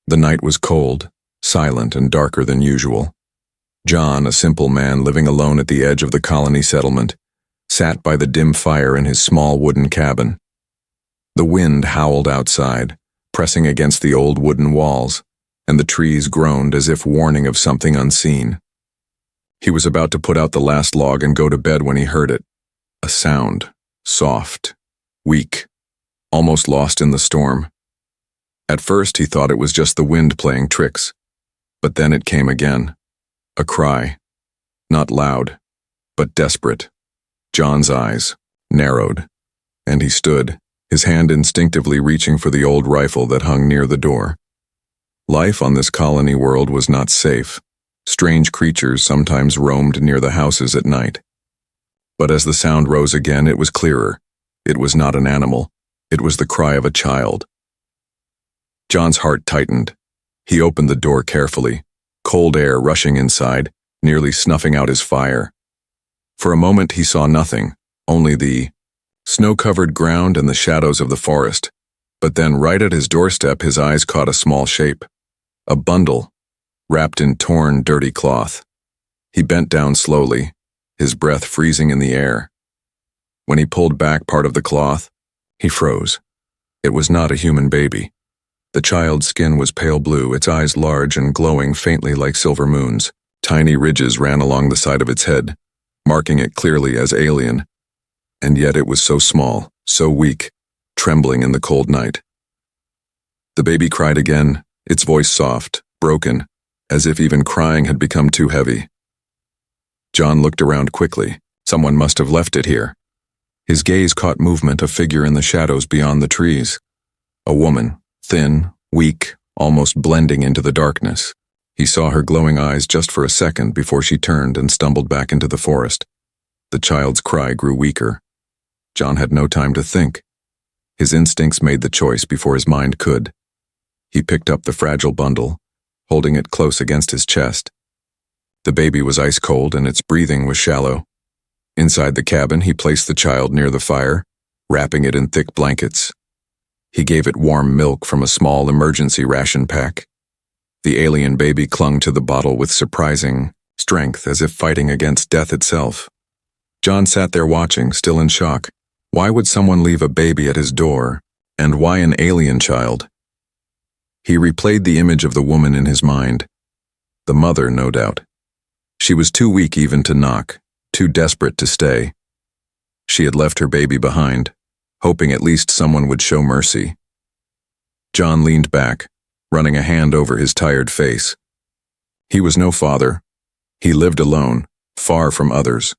The night was cold, silent, and darker than usual. John, a simple man living alone at the edge of the colony settlement, sat by the dim fire in his small wooden cabin. The wind howled outside, pressing against the old wooden walls, and the trees groaned as if warning of something unseen. He was about to put out the last log and go to bed when he heard it. A sound, soft, weak, almost lost in the storm. At first he thought it was just the wind playing tricks, but then it came again. A cry, not loud, but desperate. John's eyes narrowed, and he stood, his hand instinctively reaching for the old rifle that hung near the door. Life on this colony world was not safe. Strange creatures sometimes roamed near the houses at night. But as the sound rose again, it was clearer. It was not an animal. It was the cry of a child. John's heart tightened. He opened the door carefully, cold air rushing inside, nearly snuffing out his fire. For a moment he saw nothing, only the snow-covered ground and the shadows of the forest. But then right at his doorstep his eyes caught a small shape. A bundle, wrapped in torn, dirty cloth. He bent down slowly, his breath freezing in the air. When he pulled back part of the cloth, he froze. It was not a human baby. The child's skin was pale blue, its eyes large and glowing faintly like silver moons. Tiny ridges ran along the side of its head, marking it clearly as alien. And yet it was so small, so weak, trembling in the cold night. The baby cried again, its voice soft, broken, as if even crying had become too heavy. John looked around quickly. Someone must have left it here. His gaze caught movement, a figure in the shadows beyond the trees. A woman, thin, weak, almost blending into the darkness. He saw her glowing eyes just for a second before she turned and stumbled back into the forest. The child's cry grew weaker. John had no time to think. His instincts made the choice before his mind could. He picked up the fragile bundle, holding it close against his chest. The baby was ice cold and its breathing was shallow. Inside the cabin, he placed the child near the fire, wrapping it in thick blankets. He gave it warm milk from a small emergency ration pack. The alien baby clung to the bottle with surprising strength, as if fighting against death itself. John sat there watching, still in shock. Why would someone leave a baby at his door? And why an alien child? He replayed the image of the woman in his mind. The mother, no doubt. She was too weak even to knock, too desperate to stay. She had left her baby behind, hoping at least someone would show mercy. John leaned back, running a hand over his tired face. He was no father. He lived alone, far from others.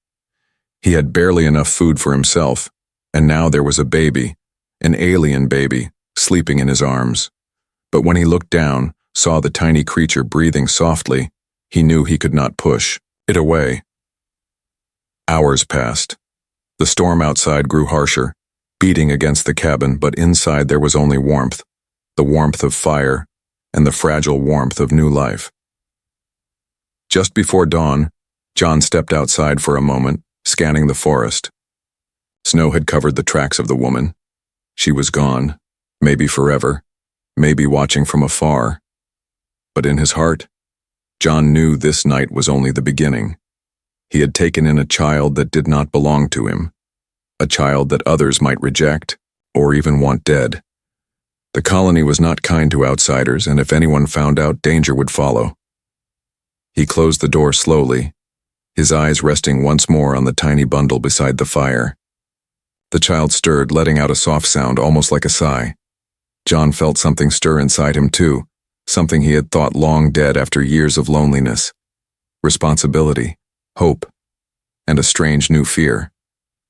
He had barely enough food for himself, and now there was a baby, an alien baby, sleeping in his arms. But when he looked down, saw the tiny creature breathing softly, he knew he could not push it away. Hours passed. The storm outside grew harsher, beating against the cabin, but inside there was only warmth, the warmth of fire, and the fragile warmth of new life. Just before dawn, John stepped outside for a moment, scanning the forest. Snow had covered the tracks of the woman. She was gone, maybe forever, maybe watching from afar. But in his heart, John knew this night was only the beginning. He had taken in a child that did not belong to him, a child that others might reject, or even want dead. The colony was not kind to outsiders, and if anyone found out, danger would follow. He closed the door slowly, his eyes resting once more on the tiny bundle beside the fire. The child stirred, letting out a soft sound, almost like a sigh. John felt something stir inside him too, something he had thought long dead after years of loneliness. Responsibility, hope, and a strange new fear.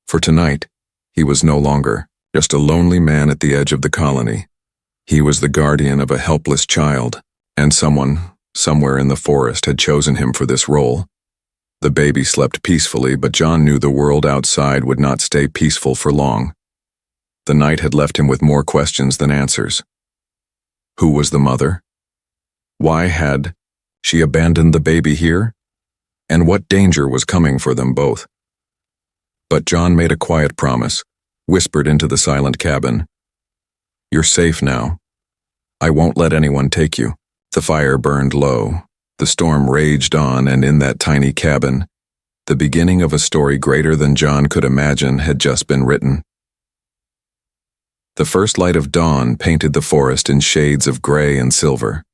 For tonight, he was no longer just a lonely man at the edge of the colony. He was the guardian of a helpless child, and someone, somewhere in the forest, had chosen him for this role. The baby slept peacefully, but John knew the world outside would not stay peaceful for long. The night had left him with more questions than answers. Who was the mother? Why had she abandoned the baby here? And what danger was coming for them both? But John made a quiet promise, whispered into the silent cabin. "You're safe now. I won't let anyone take you. The fire burned low. The storm raged on, and in that tiny cabin, the beginning of a story greater than John could imagine had just been written. The first light of dawn painted the forest in shades of gray and silver.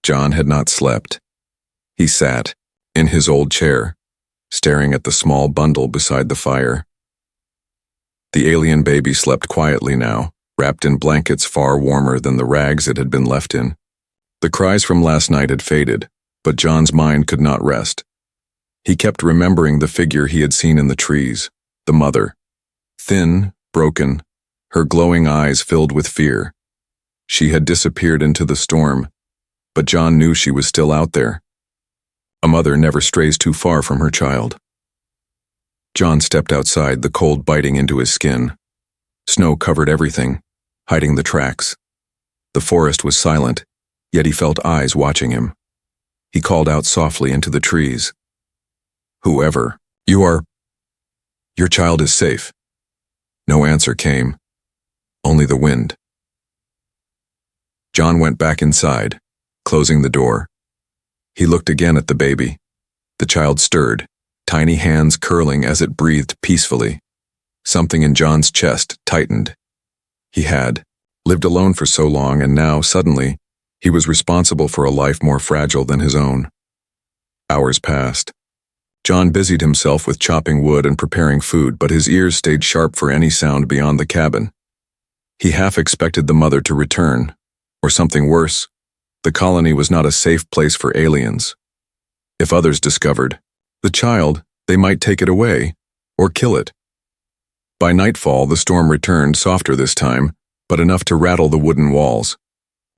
John had not slept. He sat, in his old chair, staring at the small bundle beside the fire. The alien baby slept quietly now, wrapped in blankets far warmer than the rags it had been left in. The cries from last night had faded, but John's mind could not rest. He kept remembering the figure he had seen in the trees, the mother. Thin, broken, her glowing eyes filled with fear. She had disappeared into the storm, but John knew she was still out there. A mother never strays too far from her child. John stepped outside, the cold biting into his skin. Snow covered everything, hiding the tracks. The forest was silent, yet he felt eyes watching him. He called out softly into the trees. "Whoever you are, your child is safe." No answer came, only the wind. John went back inside, closing the door. He looked again at the baby. The child stirred, tiny hands curling as it breathed peacefully. Something in John's chest tightened. He had lived alone for so long, and now, suddenly, he was responsible for a life more fragile than his own. Hours passed. John busied himself with chopping wood and preparing food, but his ears stayed sharp for any sound beyond the cabin. He half expected the mother to return, or something worse. The colony was not a safe place for aliens. If others discovered the child, they might take it away, or kill it. By nightfall, the storm returned, softer this time, but enough to rattle the wooden walls.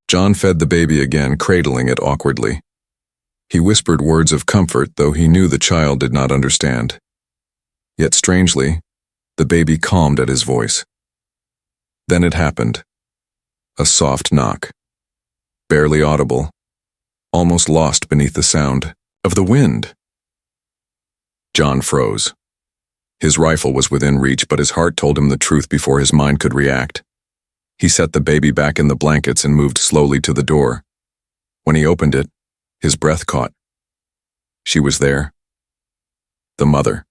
John fed the baby again, cradling it awkwardly. He whispered words of comfort, though he knew the child did not understand. Yet strangely, the baby calmed at his voice. Then it happened. A soft knock. Barely audible, almost lost beneath the sound of the wind. John froze. His rifle was within reach, but his heart told him the truth before his mind could react. He set the baby back in the blankets and moved slowly to the door. When he opened it, his breath caught. She was there. The mother.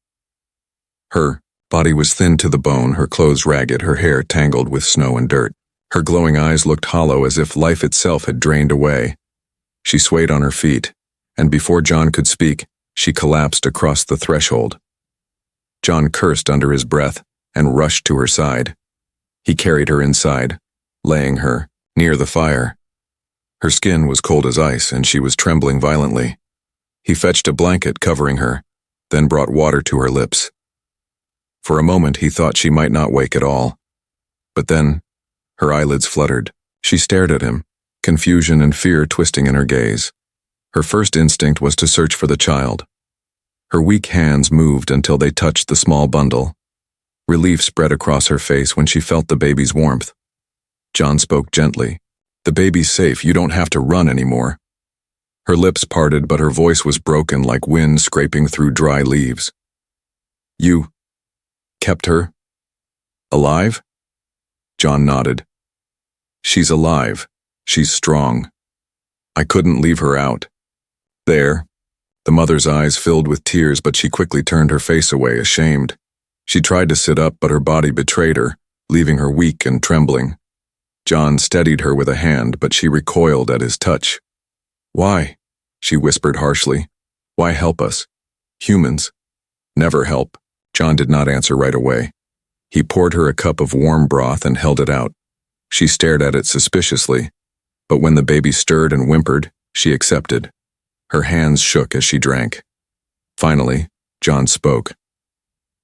Her body was thin to the bone, her clothes ragged, her hair tangled with snow and dirt. Her glowing eyes looked hollow, as if life itself had drained away. She swayed on her feet, and before John could speak, she collapsed across the threshold. John cursed under his breath and rushed to her side. He carried her inside, laying her near the fire. Her skin was cold as ice, and she was trembling violently. He fetched a blanket covering her, then brought water to her lips. For a moment he thought she might not wake at all. But then, her eyelids fluttered. She stared at him, confusion and fear twisting in her gaze. Her first instinct was to search for the child. Her weak hands moved until they touched the small bundle. Relief spread across her face when she felt the baby's warmth. John spoke gently. "The baby's safe, you don't have to run anymore." Her lips parted, but her voice was broken like wind scraping through dry leaves. "You kept her alive?" John nodded. "She's alive. She's strong. I couldn't leave her out." There, the mother's eyes filled with tears, but she quickly turned her face away, ashamed. She tried to sit up, but her body betrayed her, leaving her weak and trembling. John steadied her with a hand, but she recoiled at his touch. "Why?" she whispered harshly. "Why help us? Humans never help." John did not answer right away. He poured her a cup of warm broth and held it out. She stared at it suspiciously, but when the baby stirred and whimpered, she accepted. Her hands shook as she drank. Finally, John spoke.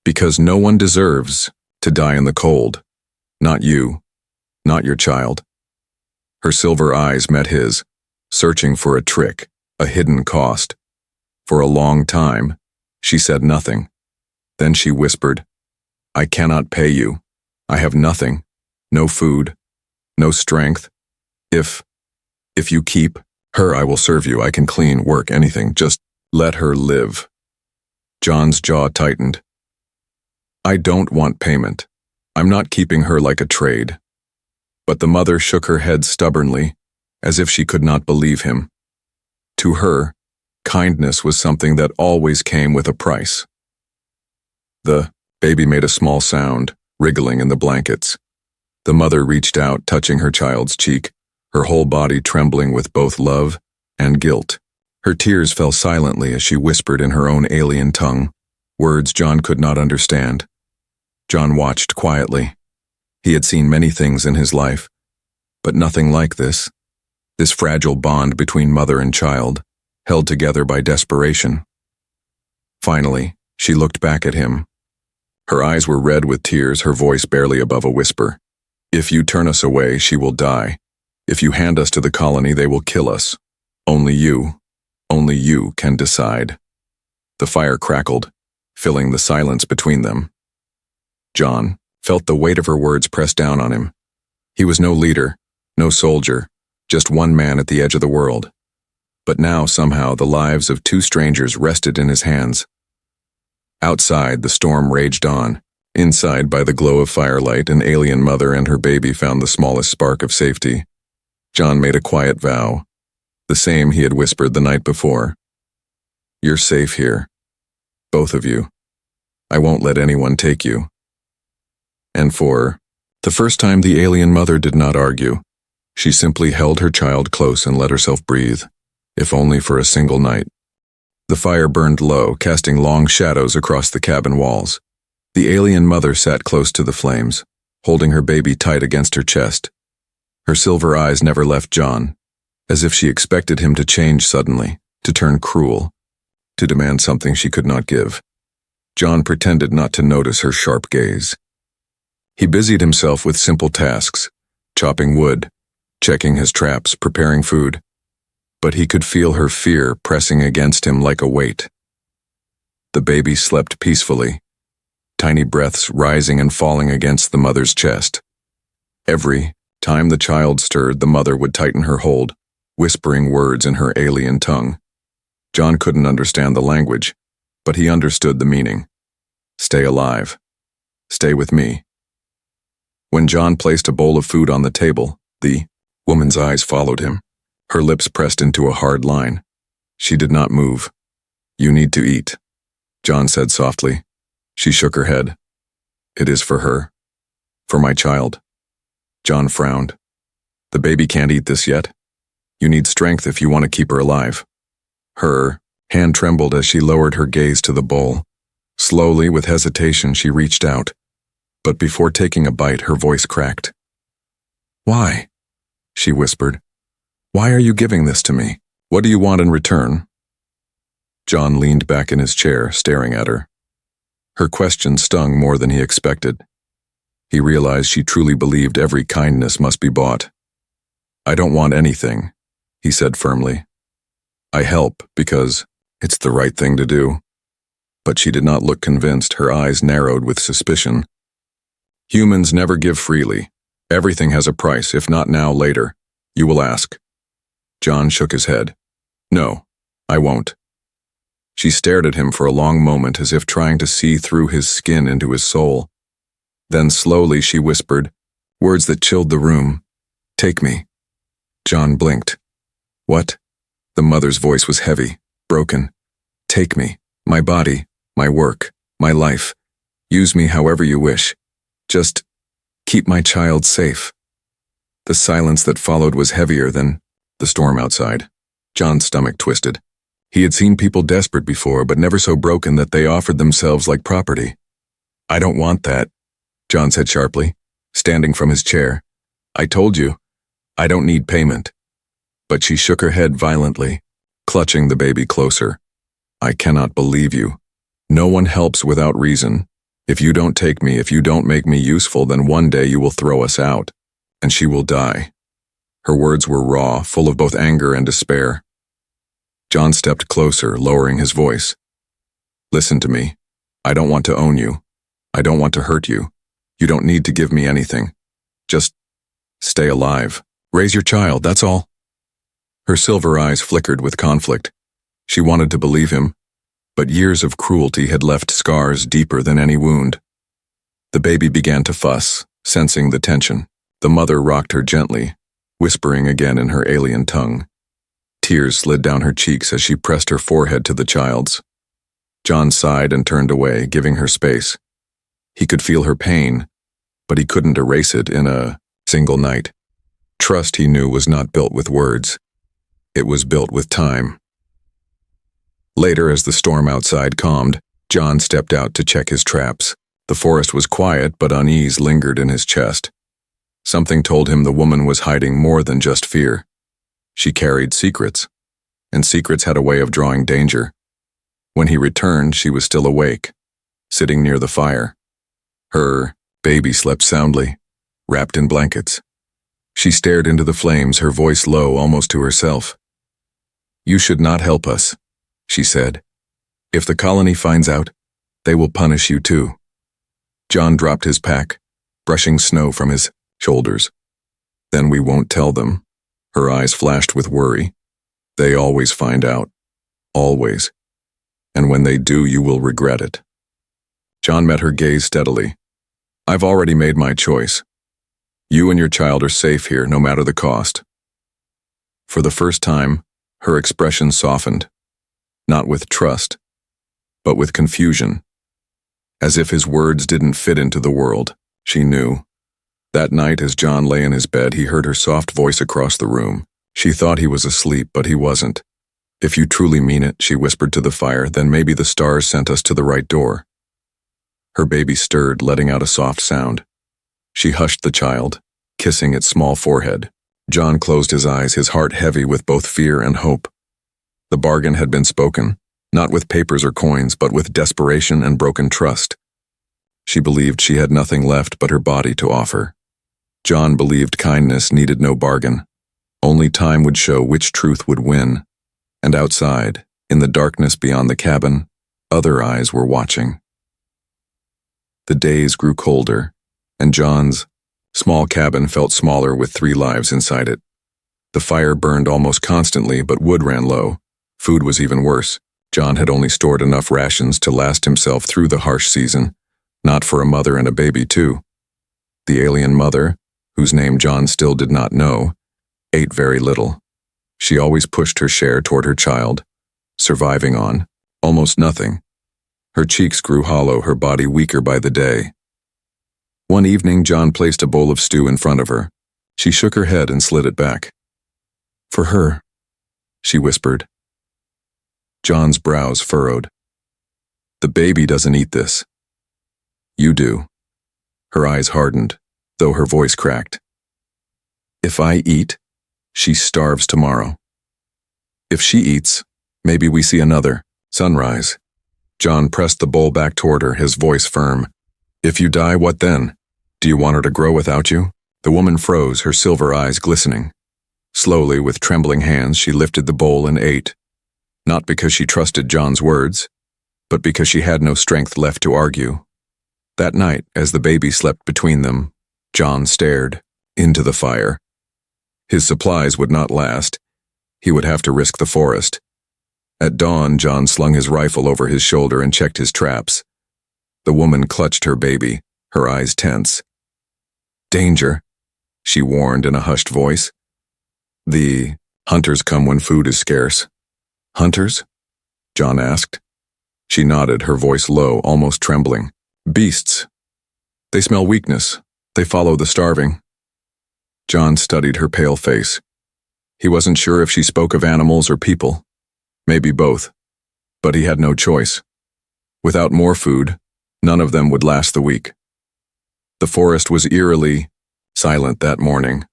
"Because no one deserves to die in the cold. Not you, not your child." Her silver eyes met his, searching for a trick, a hidden cost. For a long time, she said nothing. Then she whispered, "I cannot pay you. I have nothing, no food, no strength. If you keep her, I will serve you. I can clean, work, anything. Just let her live." John's jaw tightened. "I don't want payment. I'm not keeping her like a trade." But the mother shook her head stubbornly, as if she could not believe him. To her, kindness was something that always came with a price. The baby made a small sound, wriggling in the blankets. The mother reached out, touching her child's cheek, her whole body trembling with both love and guilt. Her tears fell silently as she whispered in her own alien tongue, words John could not understand. John watched quietly. He had seen many things in his life, but nothing like this. This fragile bond between mother and child, held together by desperation. Finally, she looked back at him. Her eyes were red with tears, her voice barely above a whisper. "If you turn us away, she will die. If you hand us to the colony, they will kill us. Only you can decide." The fire crackled, filling the silence between them. John felt the weight of her words press down on him. He was no leader, no soldier, just one man at the edge of the world. But now, somehow, the lives of two strangers rested in his hands. Outside, the storm raged on. Inside, by the glow of firelight, an alien mother and her baby found the smallest spark of safety. John made a quiet vow, the same he had whispered the night before. "You're safe here. Both of you. I won't let anyone take you." And for the first time, the alien mother did not argue. She simply held her child close and let herself breathe, if only for a single night. The fire burned low, casting long shadows across the cabin walls. The alien mother sat close to the flames, holding her baby tight against her chest. Her silver eyes never left John, as if she expected him to change suddenly, to turn cruel, to demand something she could not give. John pretended not to notice her sharp gaze. He busied himself with simple tasks, chopping wood, checking his traps, preparing food. But he could feel her fear pressing against him like a weight. The baby slept peacefully, tiny breaths rising and falling against the mother's chest. Every time the child stirred, the mother would tighten her hold, whispering words in her alien tongue. John couldn't understand the language, but he understood the meaning. Stay alive. Stay with me. When John placed a bowl of food on the table, the woman's eyes followed him. Her lips pressed into a hard line. She did not move. "You need to eat," John said softly. She shook her head. "It is for her. For my child." John frowned. "The baby can't eat this yet. You need strength if you want to keep her alive." Her hand trembled as she lowered her gaze to the bowl. Slowly, with hesitation, she reached out. But before taking a bite, her voice cracked. "Why?" she whispered. "Why are you giving this to me? What do you want in return?" John leaned back in his chair, staring at her. Her question stung more than he expected. He realized she truly believed every kindness must be bought. "I don't want anything," he said firmly. "I help because it's the right thing to do." But she did not look convinced, her eyes narrowed with suspicion. "Humans never give freely. Everything has a price, if not now, later. You will ask." John shook his head. "No, I won't." She stared at him for a long moment, as if trying to see through his skin into his soul. Then slowly she whispered, words that chilled the room. "Take me." John blinked. "What?" The mother's voice was heavy, broken. "Take me. My body, my work, my life. Use me however you wish. Just keep my child safe." The silence that followed was heavier than the storm outside. John's stomach twisted. He had seen people desperate before, but never so broken that they offered themselves like property. "I don't want that," John said sharply, standing from his chair. "I told you, I don't need payment." But she shook her head violently, clutching the baby closer. "I cannot believe you. No one helps without reason. If you don't take me, if you don't make me useful, then one day you will throw us out, and she will die." Her words were raw, full of both anger and despair. John stepped closer, lowering his voice. "Listen to me. I don't want to own you. I don't want to hurt you. You don't need to give me anything. Just stay alive. Raise your child, that's all." Her silver eyes flickered with conflict. She wanted to believe him, but years of cruelty had left scars deeper than any wound. The baby began to fuss, sensing the tension. The mother rocked her gently, whispering again in her alien tongue. Tears slid down her cheeks as she pressed her forehead to the child's. John sighed and turned away, giving her space. He could feel her pain, but he couldn't erase it in a single night. Trust, he knew, was not built with words. It was built with time. Later, as the storm outside calmed, John stepped out to check his traps. The forest was quiet, but unease lingered in his chest. Something told him the woman was hiding more than just fear. She carried secrets, and secrets had a way of drawing danger. When he returned, she was still awake, sitting near the fire. Her baby slept soundly, wrapped in blankets. She stared into the flames, her voice low, almost to herself. "You should not help us," she said. "If the colony finds out, they will punish you too." John dropped his pack, brushing snow from his shoulders. "Then we won't tell them." Her eyes flashed with worry. "They always find out. Always. And when they do, you will regret it." John met her gaze steadily. "I've already made my choice. You and your child are safe here, no matter the cost." For the first time, her expression softened, not with trust, but with confusion. As if his words didn't fit into the world, she knew. That night, as John lay in his bed, he heard her soft voice across the room. She thought he was asleep, but he wasn't. "If you truly mean it," she whispered to the fire, "then maybe the stars sent us to the right door." Her baby stirred, letting out a soft sound. She hushed the child, kissing its small forehead. John closed his eyes, his heart heavy with both fear and hope. The bargain had been spoken, not with papers or coins, but with desperation and broken trust. She believed she had nothing left but her body to offer. John believed kindness needed no bargain. Only time would show which truth would win. And outside, in the darkness beyond the cabin, other eyes were watching. The days grew colder, and John's small cabin felt smaller with 3 lives inside it. The fire burned almost constantly, but wood ran low. Food was even worse. John had only stored enough rations to last himself through the harsh season, not for a mother and a baby too. The alien mother, whose name John still did not know, ate very little. She always pushed her share toward her child, surviving on almost nothing. Her cheeks grew hollow, her body weaker by the day. One evening, John placed a bowl of stew in front of her. She shook her head and slid it back. "For her," she whispered. John's brows furrowed. "The baby doesn't eat this. You do." Her eyes hardened, though her voice cracked. "If I eat, she starves tomorrow. If she eats, maybe we see another sunrise." John pressed the bowl back toward her, his voice firm. "If you die, what then? Do you want her to grow without you?" The woman froze, her silver eyes glistening. Slowly, with trembling hands, she lifted the bowl and ate. Not because she trusted John's words, but because she had no strength left to argue. That night, as the baby slept between them, John stared into the fire. His supplies would not last. He would have to risk the forest. At dawn, John slung his rifle over his shoulder and checked his traps. The woman clutched her baby, her eyes tense. "Danger," she warned in a hushed voice. "The hunters come when food is scarce." "Hunters?" John asked. She nodded, her voice low, almost trembling. "Beasts. They smell weakness. They follow the starving." John studied her pale face. He wasn't sure if she spoke of animals or people. Maybe both. But he had no choice. Without more food, none of them would last the week. The forest was eerily silent that morning.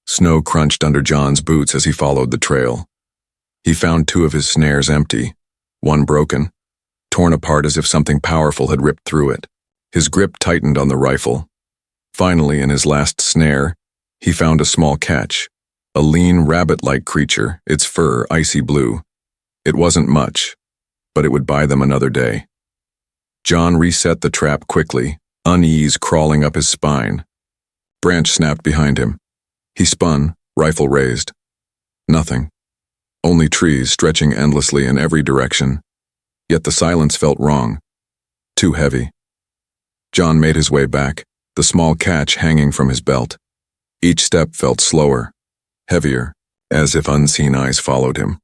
Snow crunched under John's boots as he followed the trail. He found 2 of his snares empty, one broken, torn apart as if something powerful had ripped through it. His grip tightened on the rifle. Finally, in his last snare, he found a small catch, a lean, rabbit-like creature, its fur icy blue. It wasn't much, but it would buy them another day. John reset the trap quickly, unease crawling up his spine. Branch snapped behind him. He spun, rifle raised. Nothing. Only trees stretching endlessly in every direction. Yet the silence felt wrong. Too heavy. John made his way back, the small catch hanging from his belt. Each step felt slower, heavier, as if unseen eyes followed him.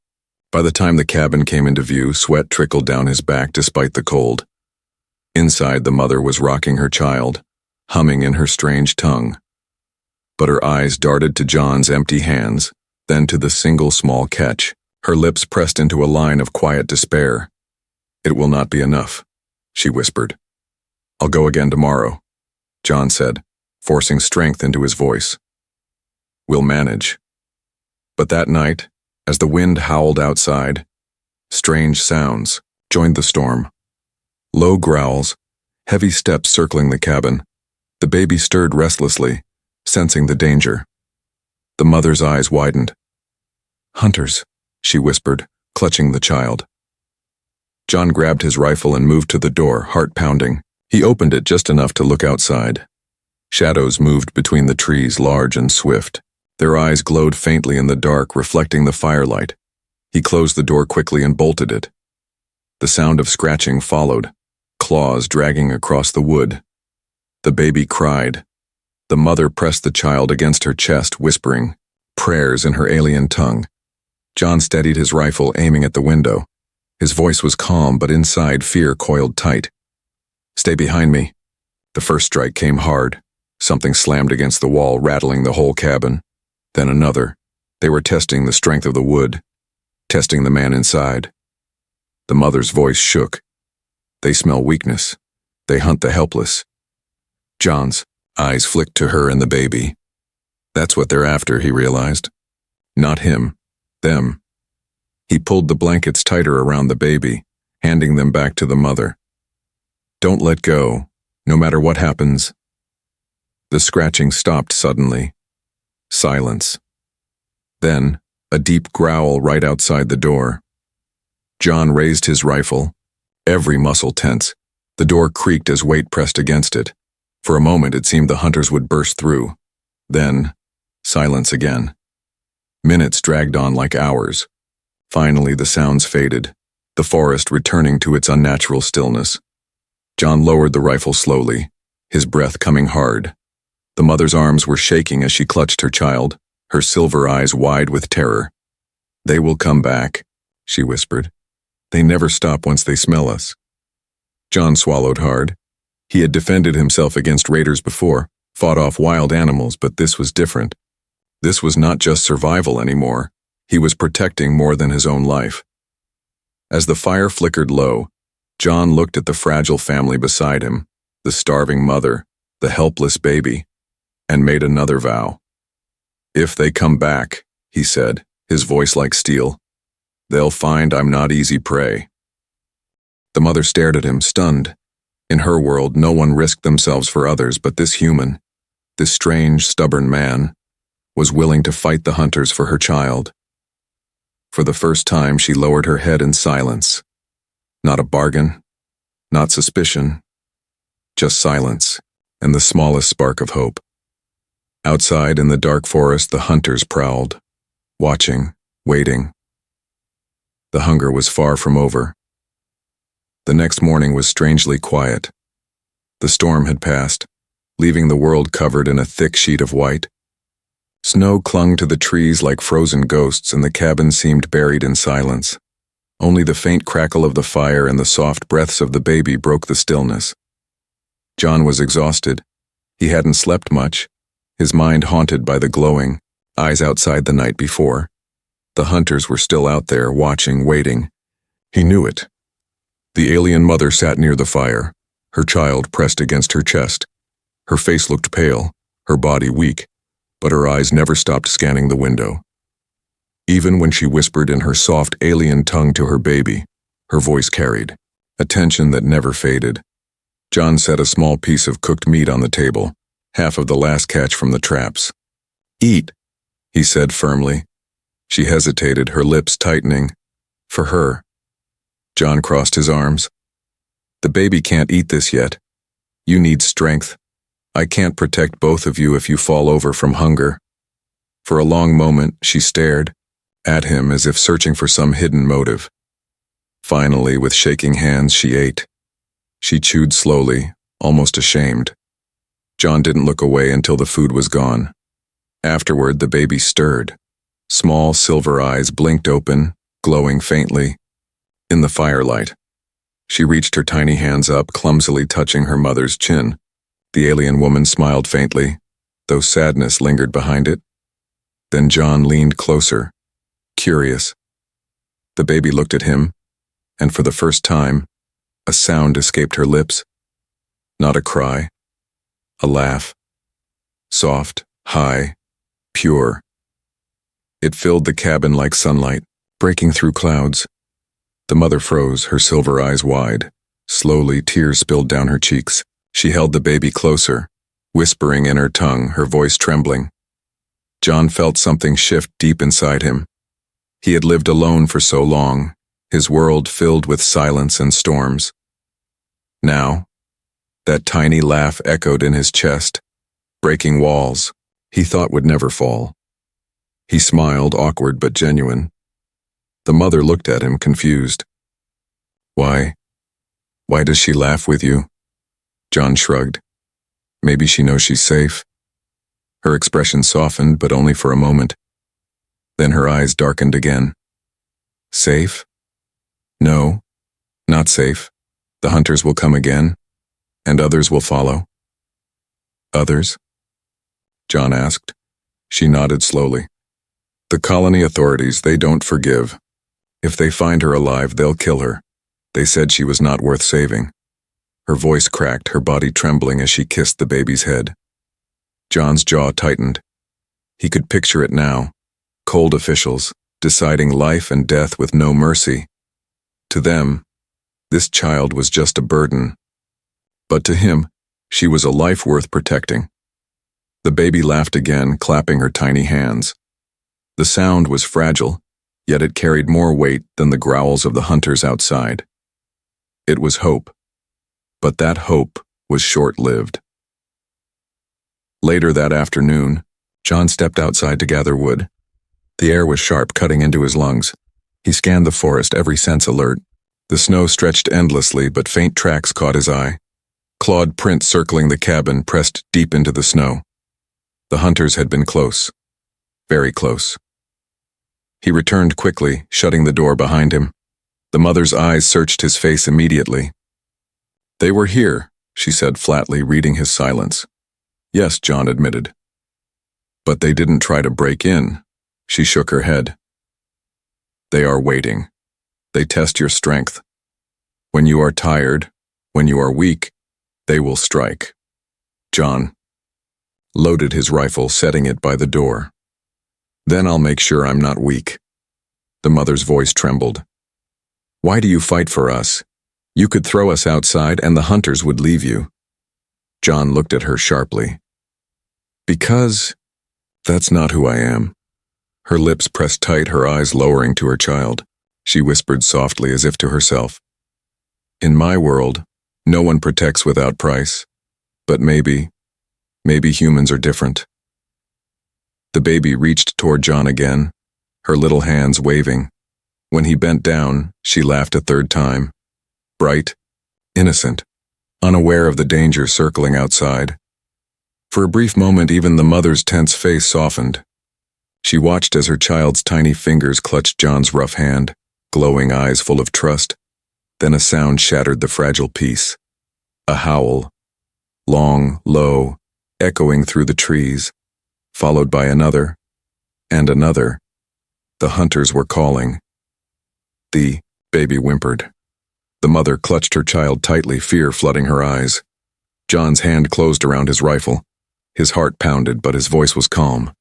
By the time the cabin came into view, sweat trickled down his back despite the cold. Inside, the mother was rocking her child, humming in her strange tongue. But her eyes darted to John's empty hands, then to the single small catch. Her lips pressed into a line of quiet despair. "It will not be enough," she whispered. "I'll go again tomorrow," John said, forcing strength into his voice. "We'll manage." But that night, as the wind howled outside, strange sounds joined the storm. Low growls, heavy steps circling the cabin. The baby stirred restlessly, sensing the danger. The mother's eyes widened. "Hunters," she whispered, clutching the child. John grabbed his rifle and moved to the door, heart pounding. He opened it just enough to look outside. Shadows moved between the trees, large and swift. Their eyes glowed faintly in the dark, reflecting the firelight. He closed the door quickly and bolted it. The sound of scratching followed, claws dragging across the wood. The baby cried. The mother pressed the child against her chest, whispering prayers in her alien tongue. John steadied his rifle, aiming at the window. His voice was calm, but inside fear coiled tight. "Stay behind me." The first strike came hard. Something slammed against the wall, rattling the whole cabin. Then another. They were testing the strength of the wood, testing the man inside. The mother's voice shook. "They smell weakness. They hunt the helpless." John's eyes flicked to her and the baby. That's what they're after, he realized. Not him. Them. He pulled the blankets tighter around the baby, handing them back to the mother. "Don't let go, no matter what happens." The scratching stopped suddenly. Silence. Then, a deep growl right outside the door. John raised his rifle, every muscle tense. The door creaked as weight pressed against it. For a moment it seemed the hunters would burst through. Then, silence again. Minutes dragged on like hours. Finally the sounds faded, the forest returning to its unnatural stillness. John lowered the rifle slowly, his breath coming hard. The mother's arms were shaking as she clutched her child, her silver eyes wide with terror. "They will come back," she whispered. "They never stop once they smell us." John swallowed hard. He had defended himself against raiders before, fought off wild animals, but this was different. This was not just survival anymore. He was protecting more than his own life. As the fire flickered low, John looked at the fragile family beside him, the starving mother, the helpless baby, and made another vow. "If they come back," he said, his voice like steel, "they'll find I'm not easy prey." The mother stared at him, stunned. In her world, no one risked themselves for others, but this human, this strange, stubborn man, was willing to fight the hunters for her child. For the first time, she lowered her head in silence. Not a bargain, not suspicion, just silence and the smallest spark of hope. Outside in the dark forest, the hunters prowled, watching, waiting. The hunger was far from over. The next morning was strangely quiet. The storm had passed, leaving the world covered in a thick sheet of white. Snow clung to the trees like frozen ghosts, and the cabin seemed buried in silence. Only the faint crackle of the fire and the soft breaths of the baby broke the stillness. John was exhausted. He hadn't slept much, his mind haunted by the glowing eyes outside the night before. The hunters were still out there, watching, waiting. He knew it. The alien mother sat near the fire, her child pressed against her chest. Her face looked pale, her body weak, but her eyes never stopped scanning the window. Even when she whispered in her soft alien tongue to her baby, her voice carried a tension that never faded. John set a small piece of cooked meat on the table, half of the last catch from the traps. "Eat," he said firmly. She hesitated, her lips tightening. "For her." John crossed his arms. "The baby can't eat this yet. You need strength. I can't protect both of you if you fall over from hunger." For a long moment, she stared at him as if searching for some hidden motive. Finally, with shaking hands, she ate. She chewed slowly, almost ashamed. John didn't look away until the food was gone. Afterward, the baby stirred, Small silver eyes blinked open, glowing faintly. In the firelight, she reached her tiny hands up, clumsily touching her mother's chin. The alien woman smiled faintly, though sadness lingered behind it. Then John leaned closer, curious. The baby looked at him, and for the first time, a sound escaped her lips. Not a cry, a laugh. Soft, high, pure. It filled the cabin like sunlight, breaking through clouds. The mother froze, her silver eyes wide. Slowly, tears spilled down her cheeks. She held the baby closer, whispering in her tongue, her voice trembling. John felt something shift deep inside him. He had lived alone for so long, his world filled with silence and storms. Now, that tiny laugh echoed in his chest, breaking walls he thought would never fall. He smiled, awkward but genuine. The mother looked at him, confused. Why does she laugh with you? John shrugged. Maybe she knows she's safe. Her expression softened, but only for a moment. Then her eyes darkened again. Safe? No, not safe. The hunters will come again, and others will follow. Others? John asked. She nodded slowly. The colony authorities, they don't forgive. If they find her alive, they'll kill her. They said she was not worth saving. Her voice cracked, her body trembling as she kissed the baby's head. John's jaw tightened. He could picture it now. Cold officials, deciding life and death with no mercy. To them, this child was just a burden. But to him, she was a life worth protecting. The baby laughed again, clapping her tiny hands. The sound was fragile, yet it carried more weight than the growls of the hunters outside. It was hope. But that hope was short-lived. Later that afternoon, John stepped outside to gather wood. The air was sharp, cutting into his lungs. He scanned the forest, every sense alert. The snow stretched endlessly, but faint tracks caught his eye. Clawed prints circling the cabin, pressed deep into the snow. The hunters had been close. Very close. He returned quickly, shutting the door behind him. The mother's eyes searched his face immediately. They were here, she said flatly, reading his silence. Yes, John admitted. But they didn't try to break in. She shook her head. They are waiting. They test your strength. When you are tired, when you are weak, they will strike. John loaded his rifle, setting it by the door. Then I'll make sure I'm not weak. The mother's voice trembled. Why do you fight for us? You could throw us outside and the hunters would leave you. John looked at her sharply. Because that's not who I am. Her lips pressed tight, her eyes lowering to her child. She whispered softly as if to herself. In my world, no one protects without price. But maybe humans are different. The baby reached toward John again, her little hands waving. When he bent down, she laughed a third time. Bright, innocent, unaware of the danger circling outside. For a brief moment, even the mother's tense face softened. She watched as her child's tiny fingers clutched John's rough hand, glowing eyes full of trust. Then a sound shattered the fragile peace. A howl, long, low, echoing through the trees, followed by another, and another. The hunters were calling. The baby whimpered. The mother clutched her child tightly, fear flooding her eyes. John's hand closed around his rifle. His heart pounded, but his voice was calm.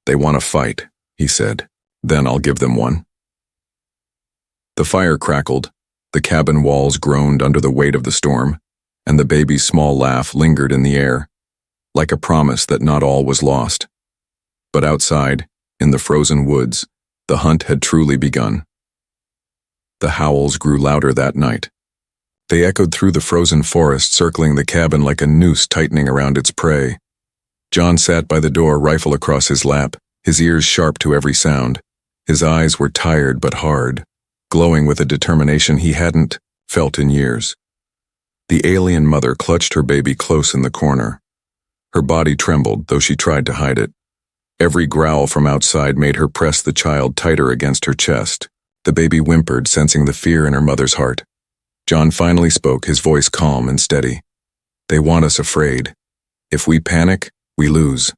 They want to fight, he said. Then I'll give them one. The fire crackled. The cabin walls groaned under the weight of the storm, and the baby's small laugh lingered in the air, like a promise that not all was lost. But outside, in the frozen woods, the hunt had truly begun. The howls grew louder that night. They echoed through the frozen forest, circling the cabin like a noose tightening around its prey. John sat by the door, rifle across his lap, his ears sharp to every sound. His eyes were tired but hard, glowing with a determination he hadn't felt in years. The alien mother clutched her baby close in the corner. Her body trembled, though she tried to hide it. Every growl from outside made her press the child tighter against her chest. The baby whimpered, sensing the fear in her mother's heart. John finally spoke, his voice calm and steady. They want us afraid. If we panic, we lose.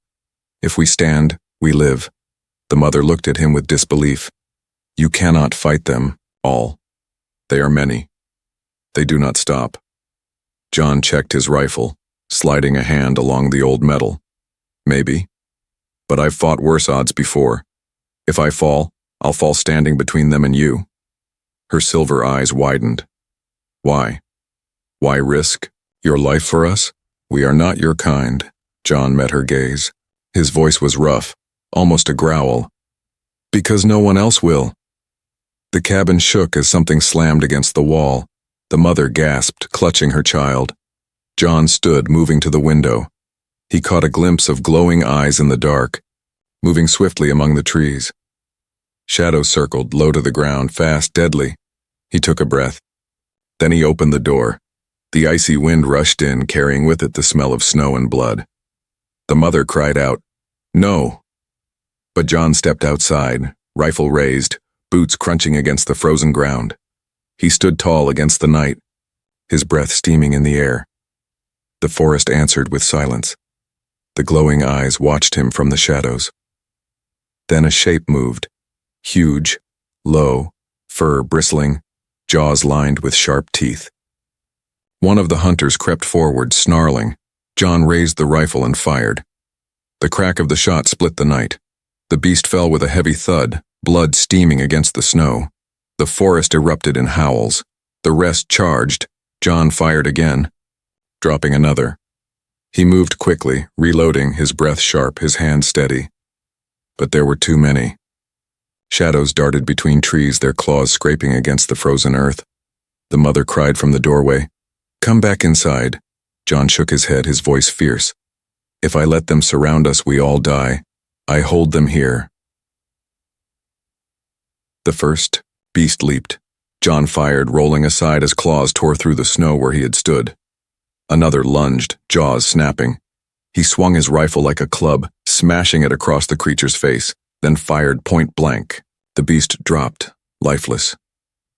If we stand, we live. The mother looked at him with disbelief. You cannot fight them, all. They are many. They do not stop. John checked his rifle, sliding a hand along the old metal. Maybe. But I've fought worse odds before. If I fall, I'll fall standing between them and you. Her silver eyes widened. Why? Why risk your life for us? We are not your kind. John met her gaze. His voice was rough, almost a growl. Because no one else will. The cabin shook as something slammed against the wall. The mother gasped, clutching her child. John stood, moving to the window. He caught a glimpse of glowing eyes in the dark, moving swiftly among the trees. Shadows circled, low to the ground, fast, deadly. He took a breath. Then he opened the door. The icy wind rushed in, carrying with it the smell of snow and blood. The mother cried out, "No!" But John stepped outside, rifle raised, boots crunching against the frozen ground. He stood tall against the night, his breath steaming in the air. The forest answered with silence. The glowing eyes watched him from the shadows. Then a shape moved, huge, low, fur bristling, jaws lined with sharp teeth. One of the hunters crept forward, snarling. John raised the rifle and fired. The crack of the shot split the night. The beast fell with a heavy thud, blood steaming against the snow. The forest erupted in howls. The rest charged. John fired again, dropping another. He moved quickly, reloading, his breath sharp, his hand steady. But there were too many. Shadows darted between trees, their claws scraping against the frozen earth. The mother cried from the doorway, "Come back inside." John shook his head, his voice fierce. "If I let them surround us, we all die. I hold them here." The first beast leaped. John fired, rolling aside as claws tore through the snow where he had stood. Another lunged, jaws snapping. He swung his rifle like a club, smashing it across the creature's face, then fired point blank. The beast dropped, lifeless.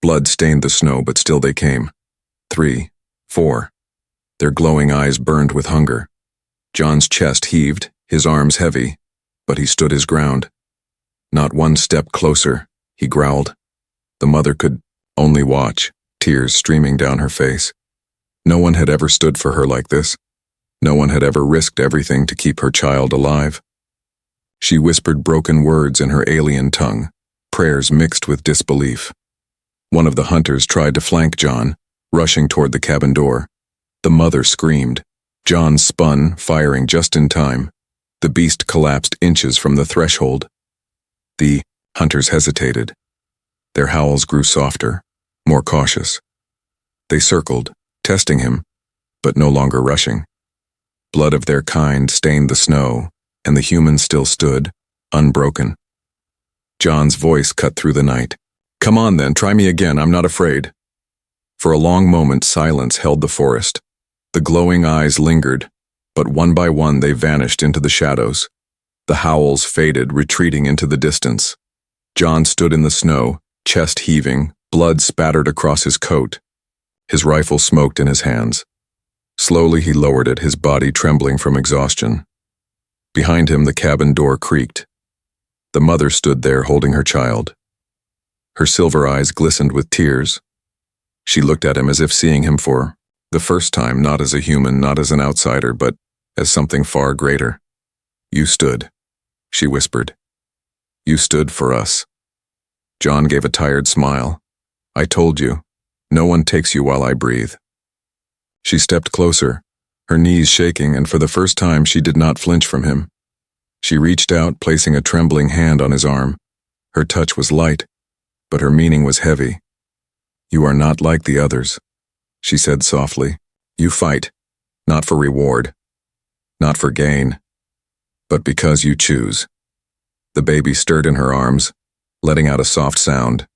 Blood stained the snow, but still they came. 3, 4. Their glowing eyes burned with hunger. John's chest heaved, his arms heavy, but he stood his ground. "Not one step closer," he growled. The mother could only watch, tears streaming down her face. No one had ever stood for her like this. No one had ever risked everything to keep her child alive. She whispered broken words in her alien tongue, prayers mixed with disbelief. One of the hunters tried to flank John, rushing toward the cabin door. The mother screamed. John spun, firing just in time. The beast collapsed inches from the threshold. The hunters hesitated. Their howls grew softer, more cautious. They circled, testing him, but no longer rushing. Blood of their kind stained the snow, and the humans still stood, unbroken. John's voice cut through the night. "Come on then, try me again, I'm not afraid." For a long moment silence held the forest. The glowing eyes lingered, but one by one they vanished into the shadows. The howls faded, retreating into the distance. John stood in the snow, chest heaving, blood spattered across his coat. His rifle smoked in his hands. Slowly he lowered it, his body trembling from exhaustion. Behind him the cabin door creaked. The mother stood there holding her child. Her silver eyes glistened with tears. She looked at him as if seeing him for the first time, not as a human, not as an outsider, but as something far greater. "You stood," she whispered. "You stood for us." John gave a tired smile. "I told you, no one takes you while I breathe." She stepped closer, her knees shaking, and for the first time she did not flinch from him. She reached out, placing a trembling hand on his arm. Her touch was light, but her meaning was heavy. "You are not like the others," she said softly. "You fight, not for reward, not for gain, but because you choose." The baby stirred in her arms, letting out a soft sound,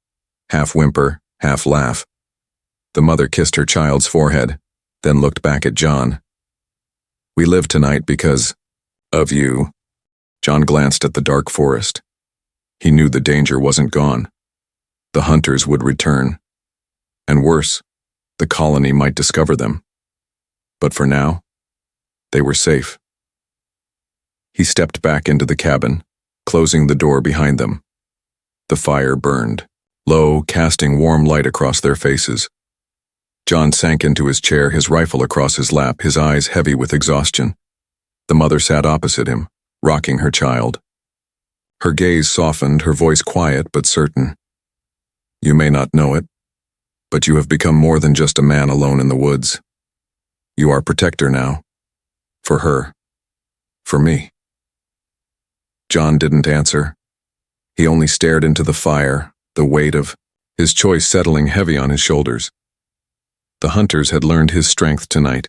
half whimper, half laugh. The mother kissed her child's forehead, then looked back at John. "We live tonight because of you." John glanced at the dark forest. He knew the danger wasn't gone. The hunters would return. And worse, the colony might discover them. But for now, they were safe. He stepped back into the cabin, closing the door behind them. The fire burned, low, casting warm light across their faces. John sank into his chair, his rifle across his lap, his eyes heavy with exhaustion. The mother sat opposite him, rocking her child. Her gaze softened, her voice quiet but certain. You may not know it, but you have become more than just a man alone in the woods. You are protector now. For her. For me. John didn't answer. He only stared into the fire, the weight of his choice settling heavy on his shoulders. The hunters had learned his strength tonight.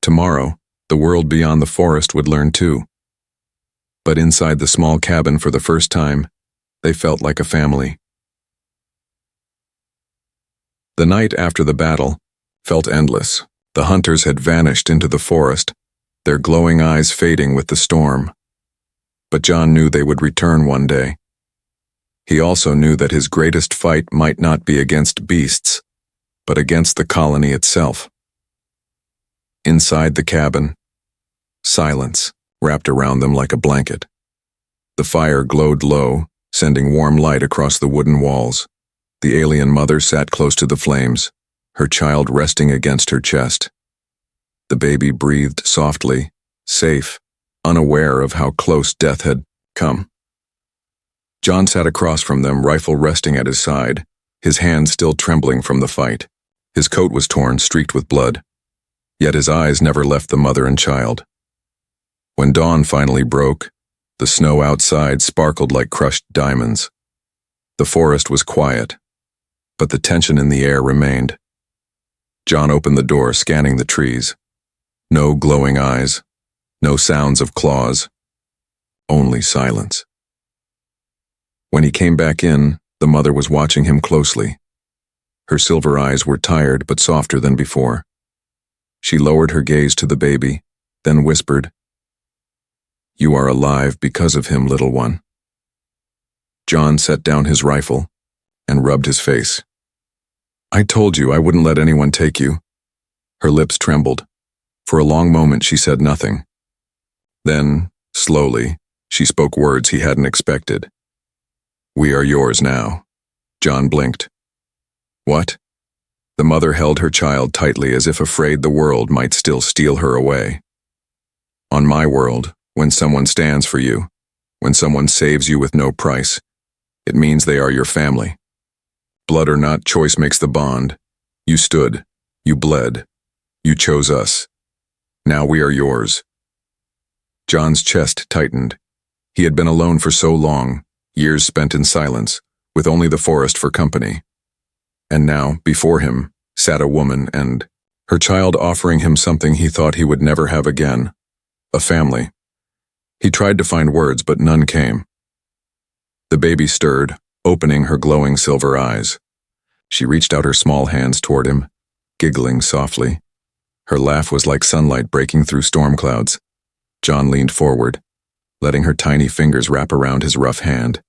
Tomorrow, the world beyond the forest would learn too. But inside the small cabin for the first time, they felt like a family. The night after the battle felt endless. The hunters had vanished into the forest, their glowing eyes fading with the storm. But John knew they would return one day. He also knew that his greatest fight might not be against beasts, but against the colony itself. Inside the cabin, silence wrapped around them like a blanket. The fire glowed low, sending warm light across the wooden walls. The alien mother sat close to the flames, her child resting against her chest. The baby breathed softly, safe, unaware of how close death had come. John sat across from them, rifle resting at his side, his hands still trembling from the fight. His coat was torn, streaked with blood. Yet his eyes never left the mother and child. When dawn finally broke, the snow outside sparkled like crushed diamonds. The forest was quiet, but the tension in the air remained. John opened the door, scanning the trees. No glowing eyes, no sounds of claws, only silence. When he came back in, the mother was watching him closely. Her silver eyes were tired but softer than before. She lowered her gaze to the baby, then whispered, "You are alive because of him, little one." John set down his rifle and rubbed his face. "I told you I wouldn't let anyone take you." Her lips trembled. For a long moment she said nothing. Then, slowly, she spoke words he hadn't expected. "We are yours now." John blinked. "What?" The mother held her child tightly as if afraid the world might still steal her away. "On my world, when someone stands for you, when someone saves you with no price, it means they are your family. Blood or not, choice makes the bond. You stood, you bled, you chose us. Now we are yours." John's chest tightened. He had been alone for so long, years spent in silence, with only the forest for company. And now, before him, sat a woman and her child offering him something he thought he would never have again, a family. He tried to find words, but none came. The baby stirred, opening her glowing silver eyes. She reached out her small hands toward him, giggling softly. Her laugh was like sunlight breaking through storm clouds. John leaned forward, letting her tiny fingers wrap around his rough hand.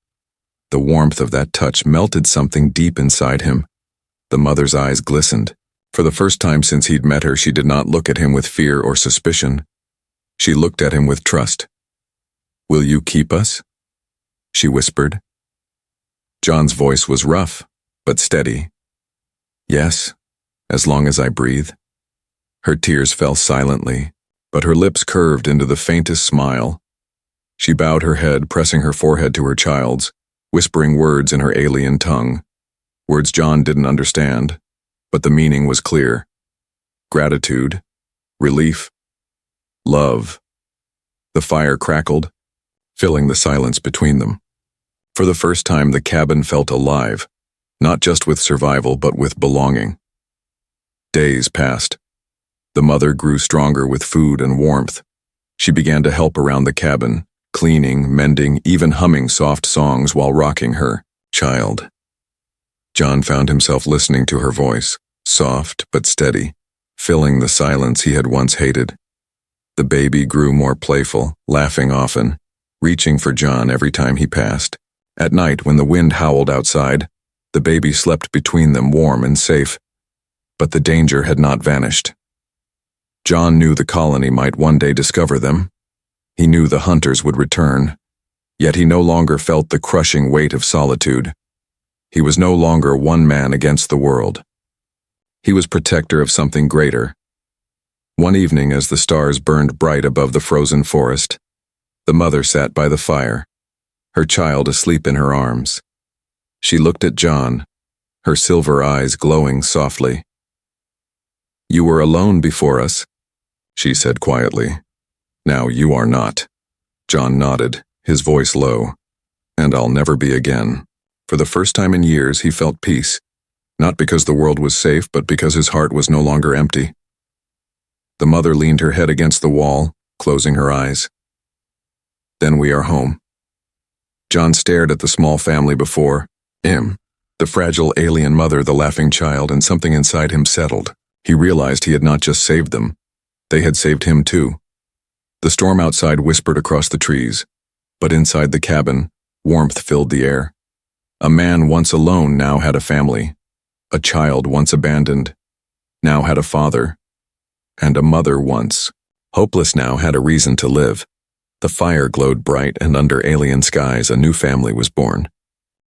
The warmth of that touch melted something deep inside him. The mother's eyes glistened. For the first time since he'd met her, she did not look at him with fear or suspicion. She looked at him with trust. "Will you keep us?" she whispered. John's voice was rough, but steady. "Yes, as long as I breathe." Her tears fell silently, but her lips curved into the faintest smile. She bowed her head, pressing her forehead to her child's, whispering words in her alien tongue. Words John didn't understand, but the meaning was clear. Gratitude, relief, love. The fire crackled, filling the silence between them. For the first time, the cabin felt alive, not just with survival, but with belonging. Days passed. The mother grew stronger with food and warmth. She began to help around the cabin, cleaning, mending, even humming soft songs while rocking her child. John found himself listening to her voice, soft but steady, filling the silence he had once hated. The baby grew more playful, laughing often. reaching for John every time he passed. At night, when the wind howled outside, the baby slept between them, warm and safe. But the danger had not vanished. John knew the colony might one day discover them. He knew the hunters would return. Yet he no longer felt the crushing weight of solitude. He was no longer one man against the world. He was protector of something greater. One evening, as the stars burned bright above the frozen forest, the mother sat by the fire, her child asleep in her arms. She looked at John, her silver eyes glowing softly. "You were alone before us," she said quietly. "Now you are not." John nodded, his voice low. "And I'll never be again." For the first time in years, he felt peace, not because the world was safe, but because his heart was no longer empty. The mother leaned her head against the wall, closing her eyes. "Then we are home." John stared at the small family before him, the fragile alien mother, the laughing child, and something inside him settled. He realized he had not just saved them, they had saved him too. The storm outside whispered across the trees, but inside the cabin, warmth filled the air. A man once alone now had a family. A child once abandoned now had a father. And a mother once hopeless now had a reason to live. The fire glowed bright, and under alien skies a new family was born.